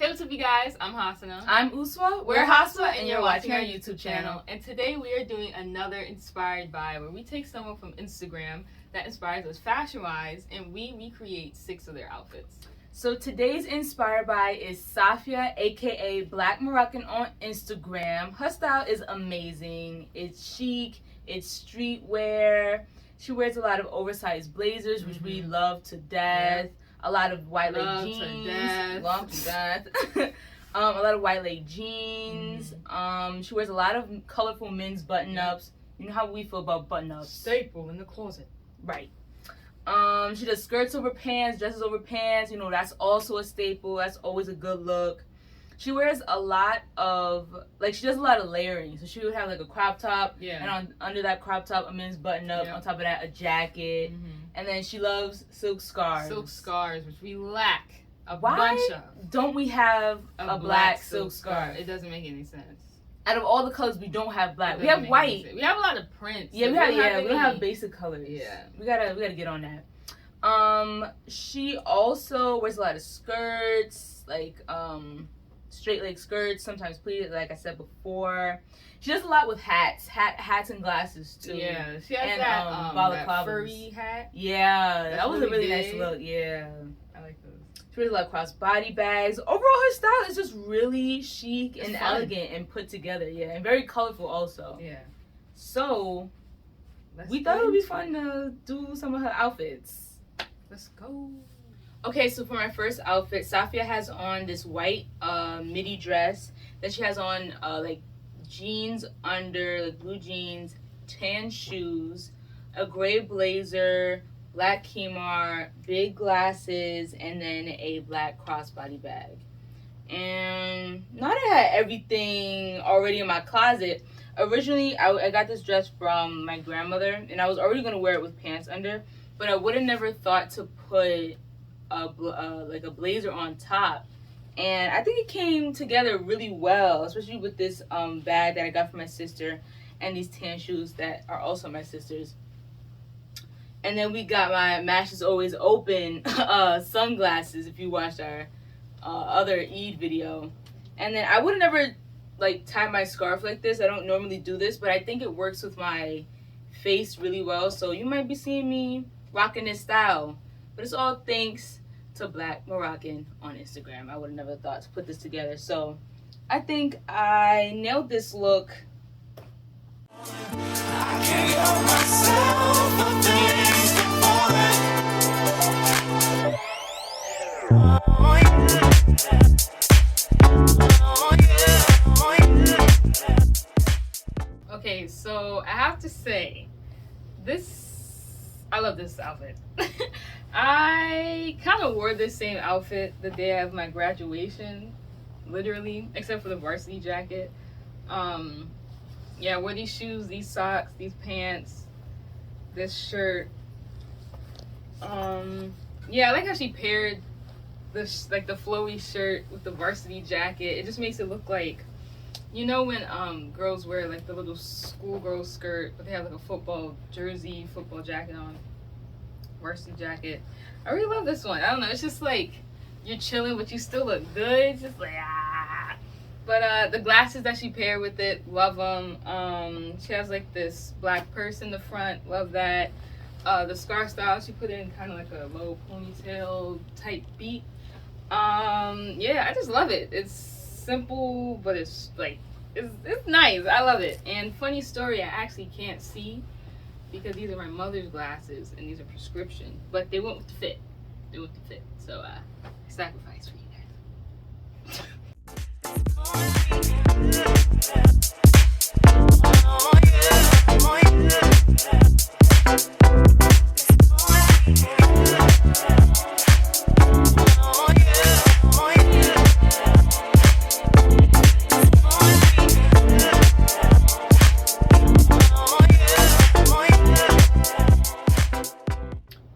Hey, what's up, you guys? I'm Haswaa. I'm Uswa. We're Haswaa, and you're watching our YouTube channel. And today we are doing another Inspired By, where we take someone from Instagram that inspires us fashion-wise, and we recreate 6 of their outfits. So today's Inspired By is Safia, aka Blackmaroccan on Instagram. Her style is amazing. It's chic. It's streetwear. She wears a lot of oversized blazers, which we love to death. Yeah. A lot of white leg jeans. Love to death. A lot of white leg jeans. She wears a lot of colorful men's button ups. You know how we feel about button ups. Staple in the closet. Right. She does skirts over pants, dresses over pants. You know, that's also a staple. That's always a good look. She wears a lot of, she does a lot of layering. So she would have, a crop top. Yeah. And under that crop top, a men's button up. Yeah. On top of that, a jacket. And then she loves silk scarves. Silk scarves, which we lack a Why bunch of. Don't we have a black silk scarf? It doesn't make any sense. Out of all the colors, we don't have black. We have white. We have a lot of prints. Yeah, we don't have basic colors. Yeah. We gotta get on that. She also wears a lot of skirts, straight leg skirts, sometimes pleated, like I said before. She does a lot with hats and glasses too. Yeah, she has that furry hat. Yeah, that was a really nice look. Yeah, I like those. She wears a lot of crossbody bags. Overall, her style is just really chic and elegant and put together. Yeah, and very colorful also. Yeah. So we thought it would be fun to do some of her outfits. Let's go. Okay, so for my first outfit, Safia has on this white midi dress. Then she has on jeans under, blue jeans, tan shoes, a gray blazer, black khimar, big glasses, and then a black crossbody bag. And now that I had everything already in my closet, originally I got this dress from my grandmother, and I was already going to wear it with pants under, but I would have never thought to put a blazer on top. And I think it came together really well, especially with this bag that I got from my sister and these tan shoes that are also my sister's. And then we got my Mash is Always Open sunglasses, if you watched our other Eid video. And then I would have never tied my scarf like this. I don't normally do this, but I think it works with my face really well. So you might be seeing me rocking this style. But it's all thanks to Blackmaroccan on Instagram. I would have never thought to put this together. So I think I nailed this look. Okay, so I have to say, I love this outfit. I kind of wore this same outfit the day of my graduation, literally, except for the varsity jacket. Yeah, I wore these shoes, these socks, these pants, this shirt. Yeah, I like how she paired this, the flowy shirt with the varsity jacket. It just makes it look like, you know, when girls wear the little schoolgirl skirt, but they have a football jersey, football jacket on. Varsity jacket. I really love this one. I don't know, it's just you're chilling but you still look good. It's just But the glasses that she paired with it, love them. She has this black purse in the front, love that. The scarf style, she put in kind of a low ponytail type beat. Yeah, I just love it. It's simple, but it's it's nice. I love it. And funny story, I actually can't see because these are my mother's glasses and these are prescription, but they went with the fit. They went with the fit. So I sacrificed for you guys.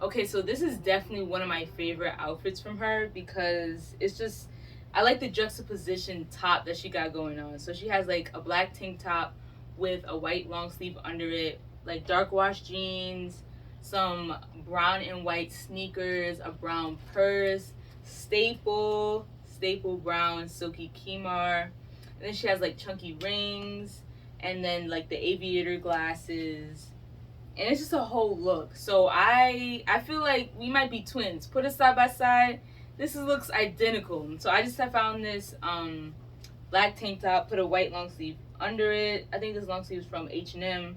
Okay, so this is definitely one of my favorite outfits from her because it's just, I like the juxtaposition top that she got going on. So she has a black tank top with a white long sleeve under it, dark wash jeans, some brown and white sneakers, a brown purse, staple staple brown silky kimar. And then she has like chunky rings, and then like the aviator glasses. And it's just a whole look. So I feel like we might be twins. Put us side by side. Looks identical. So I just have found this black tank top, put a white long sleeve under it. I think this long sleeve is from H&M.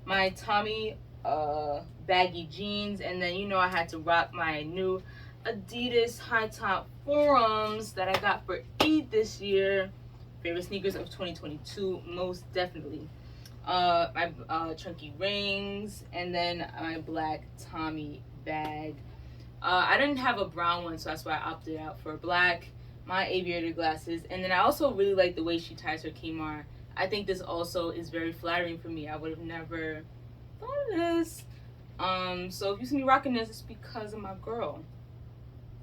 My Tommy baggy jeans, and then you know I had to rock my new Adidas high top forums that I got for Eid this year. Favorite sneakers of 2022, most definitely. My chunky rings, and then my black Tommy bag. I didn't have a brown one, so that's why I opted out for black. My aviator glasses, and then I also really like the way she ties her kimar. I think this also is very flattering for me. I would have never thought of this. So if you see me rocking this, it's because of my girl.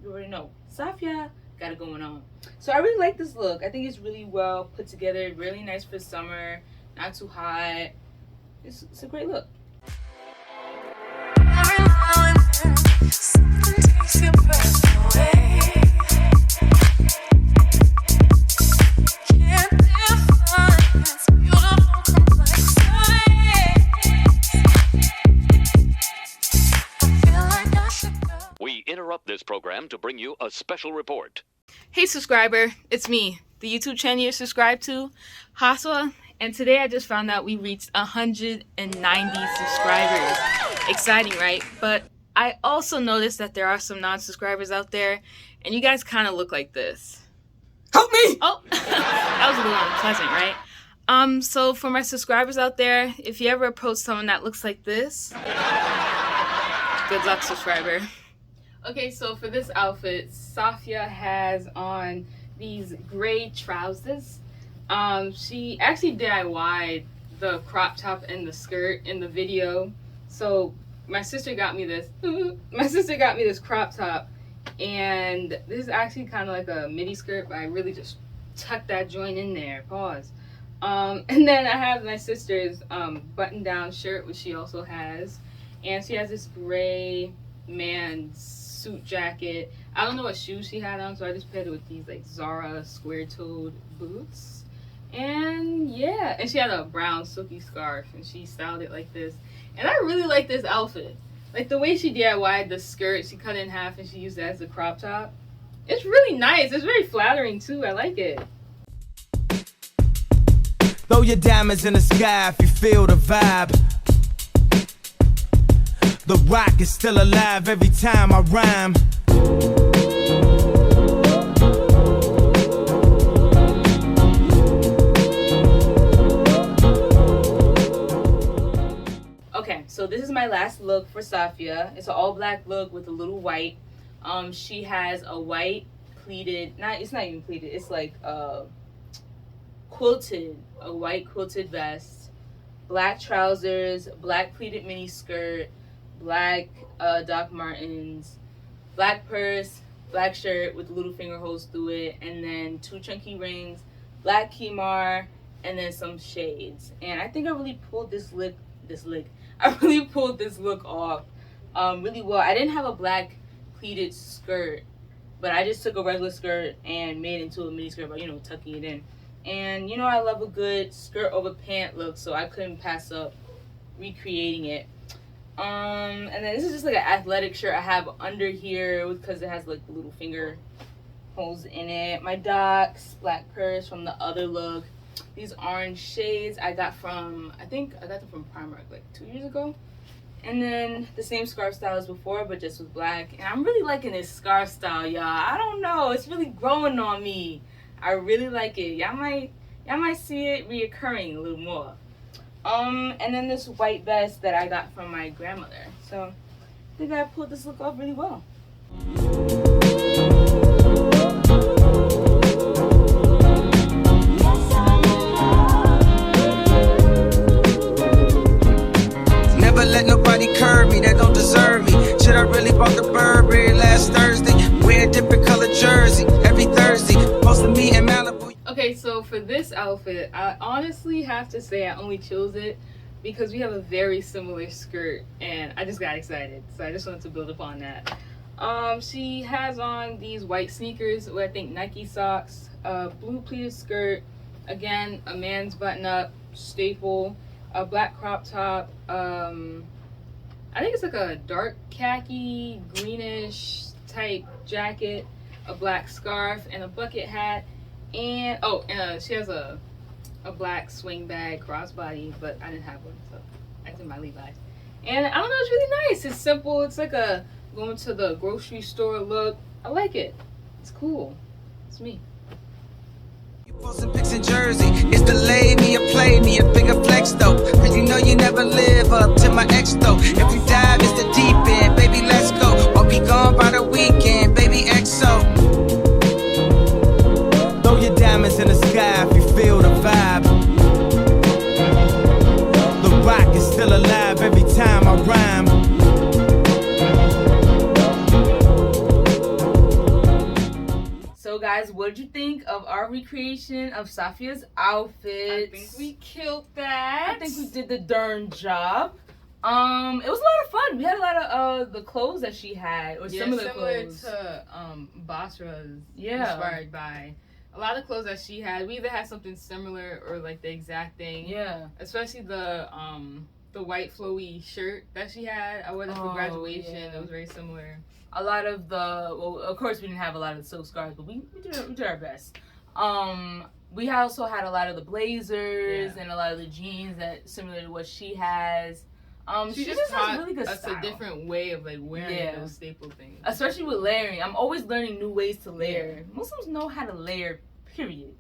You already know, Safia got it going on. So I really like this look. I think it's really well put together, really nice for summer, not too hot. It's a great look. We interrupt this program to bring you a special report. Hey subscriber, it's me, the YouTube channel you're subscribed to, Haswaa, and today I just found out we reached 190 subscribers. Exciting, right? But I also noticed that there are some non-subscribers out there, and you guys kind of look like this. Help me! Oh, that was a little unpleasant, right? So for my subscribers out there, if you ever approach someone that looks like this, good luck, subscriber. Okay, so for this outfit, Safia has on these gray trousers. She actually DIY'd the crop top and the skirt in the video. So my sister got me this. My sister got me this crop top, and this is actually kind of like a midi skirt, but I really just tucked that joint in there. Pause. And then I have my sister's button-down shirt, which she also has, and she has this gray man's suit jacket. I don't know what shoes she had on, so I just paired it with these like Zara square-toed boots. And yeah, and she had a brown silky scarf, and she styled it like this. And I really like this outfit. Like the way she DIY'd the skirt, she cut it in half and she used it as a crop top. It's really nice. It's very flattering too. I like it. Throw your diamonds in the sky if you feel the vibe. The rock is still alive every time I rhyme. Okay, so this is my last look for Safia. It's an all black look with a little white. She has a white pleated, it's not even pleated, it's like quilted, a white quilted vest, black trousers, black pleated mini skirt, black Doc Martens, black purse, black shirt with little finger holes through it, and then 2 chunky rings, black kimar, and then some shades. And I think I really pulled this look off really well. I didn't have a black pleated skirt, but I just took a regular skirt and made it into a mini skirt by, tucking it in. And I love a good skirt over pant look, so I couldn't pass up recreating it. And then this is just like an athletic shirt I have under here because it has like little finger holes in it. My Docs, black purse from the other look. These orange shades I got from, I think I got them from Primark like 2 years ago. And then the same scarf style as before, but just with black. And I'm really liking this scarf style, y'all. I don't know, it's really growing on me. I really like it. Y'all might see it reoccurring a little more. And then this white vest that I got from my grandmother. So I think I pulled this look off really well. Never let nobody curb me that don't deserve me. Shit, I really bought the Burberry last Thursday. Wear a different color jersey every Thursday. Posting me in Malibu. Okay, so for this outfit, I honestly have to say I only chose it because we have a very similar skirt, and I just got excited, so I just wanted to build upon that. She has on these white sneakers with I think Nike socks, blue pleated skirt, again a man's button up staple, a black crop top. I think it's like a dark khaki greenish type jacket, a black scarf, and a bucket hat. And she has a black swing bag crossbody, but I didn't have one, so that's in my Levi's. And I don't know, it's really nice. It's simple. It's like a going to the grocery store look. I like it. It's cool. It's me. Posting pics in Jersey, it's delay me or play me, a bigger flex though. Cause you know you never live up to my ex though. If we dive, it's the deep end, baby, let's go. Or be gone by the weekend, baby, XO. Throw your diamonds in the sky if you feel the vibe. The rock is still alive every time I rhyme. So guys, what did you think of our recreation of Safia's outfit? I think we killed that. I think we did the darn job. It was a lot of fun. We had a lot of the clothes that she had, or similar clothes to Basra's. Yeah. Inspired by a lot of clothes that she had. We either had something similar or like the exact thing. Yeah. Especially the white flowy shirt that she had. I wore that for graduation. Yeah. It was very similar. A lot of of course we didn't have a lot of the silk scarves, but we did our best. We also had a lot of the blazers and a lot of the jeans that similar to what she has. She just has really good style. A different way of like wearing those staple things, especially with layering. I'm always learning new ways to layer. Muslims know how to layer, period.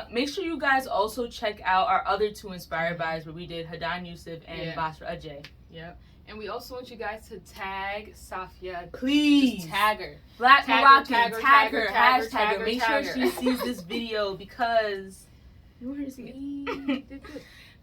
Make sure you guys also check out our other two inspired buys where we did Hadan Yusuf and Basra Ajay. Yep. And we also want you guys to tag Safia. Please. Just tag her. Blackmaroccan, tag her, hashtag hashtag her. Make sure her. she sees this video because you want her to see it.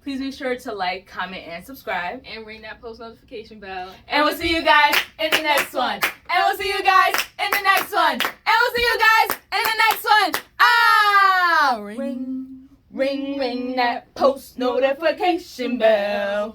Please make sure to like, comment, and subscribe. And ring that post notification bell. And we'll see you guys in the next one. And we'll see you guys in the next one. And we'll see you guys in the next one. Ah! Ring, ring, ring that post notification bell.